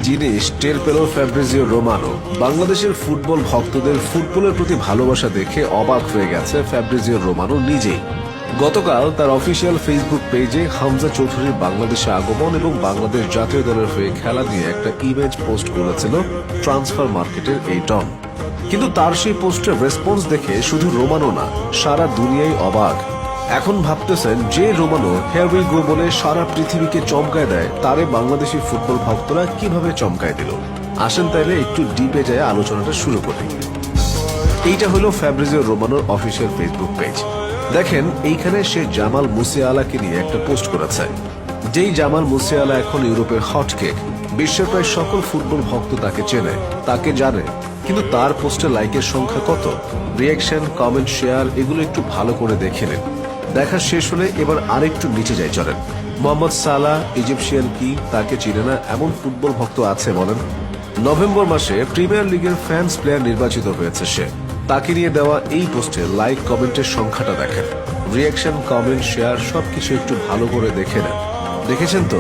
জিনিস টের পেল ফ্যাব্রিজিও রোমানো। বাংলাদেশের ফুটবল ভক্তদের ফুটবলের প্রতি ভালোবাসা দেখে অবাক হয়ে গেছে ফ্যাব্রিজিও রোমানো নিজেই। গতকাল তার অফিসিয়াল ফেসবুক পেজে হামজা চৌধুরীর বাংলাদেশে আগমন এবং বাংলাদেশ জাতীয় দলের হয়ে খেলা নিয়ে একটা ইমেজ পোস্ট করেছিল ট্রান্সফার মার্কেটের এই ডন। কিন্তু তার সেই পোস্টের রেসপন্স দেখে শুধু রোমানো না, সারা দুনিয়াই অবাক। এখন ভাবতেছেন যে রোমানো হিয়ার উই গো বলে সারা পৃথিবীকে চমকায় দেয়, তারে বাংলাদেশি ফুটবল ভক্তরা কিভাবে চমকায় দিল। আসেন তাইলে একটু ডিপে যায় আলোচনাটা শুরু করি। এইটা হলো ফ্যাব্রিজিও রোমানোর অফিসিয়াল ফেসবুক পেজ। দেখেন এইখানে সে জামাল মুসিয়ালাকে নিয়ে একটা পোস্ট করেছে। যেই জামাল মুসিয়ালা এখন ইউরোপের হটকেক, বিশ্বের প্রায় সকল ফুটবল ভক্ত তাকে চেনে, তাকে জানে। কিন্তু তার পোস্টে লাইকের সংখ্যা কত, রিয়াকশন, কমেন্ট, শেয়ার এগুলো একটু ভালো করে দেখে নেন। দেখা শেষ হলে এবার আরেকটু নিচে যাই চলেন। মোহাম্মদ সালাহ ইজিপশিয়ান কি, তাকে চিনে না এমন ফুটবল ভক্ত আছে বলেন? নভেম্বর মাসে প্রিমিয়ার লিগের ফ্যান্স প্লেয়ার নির্বাচিত হয়েছে সে। তাকে নিয়ে দেওয়া এই পোস্টে লাইক কমেন্টের সংখ্যাটা দেখেন, রিয়াকশন, কমেন্ট, শেয়ার সবকিছু একটু ভালো করে দেখে নেন। দেখেছেন তো?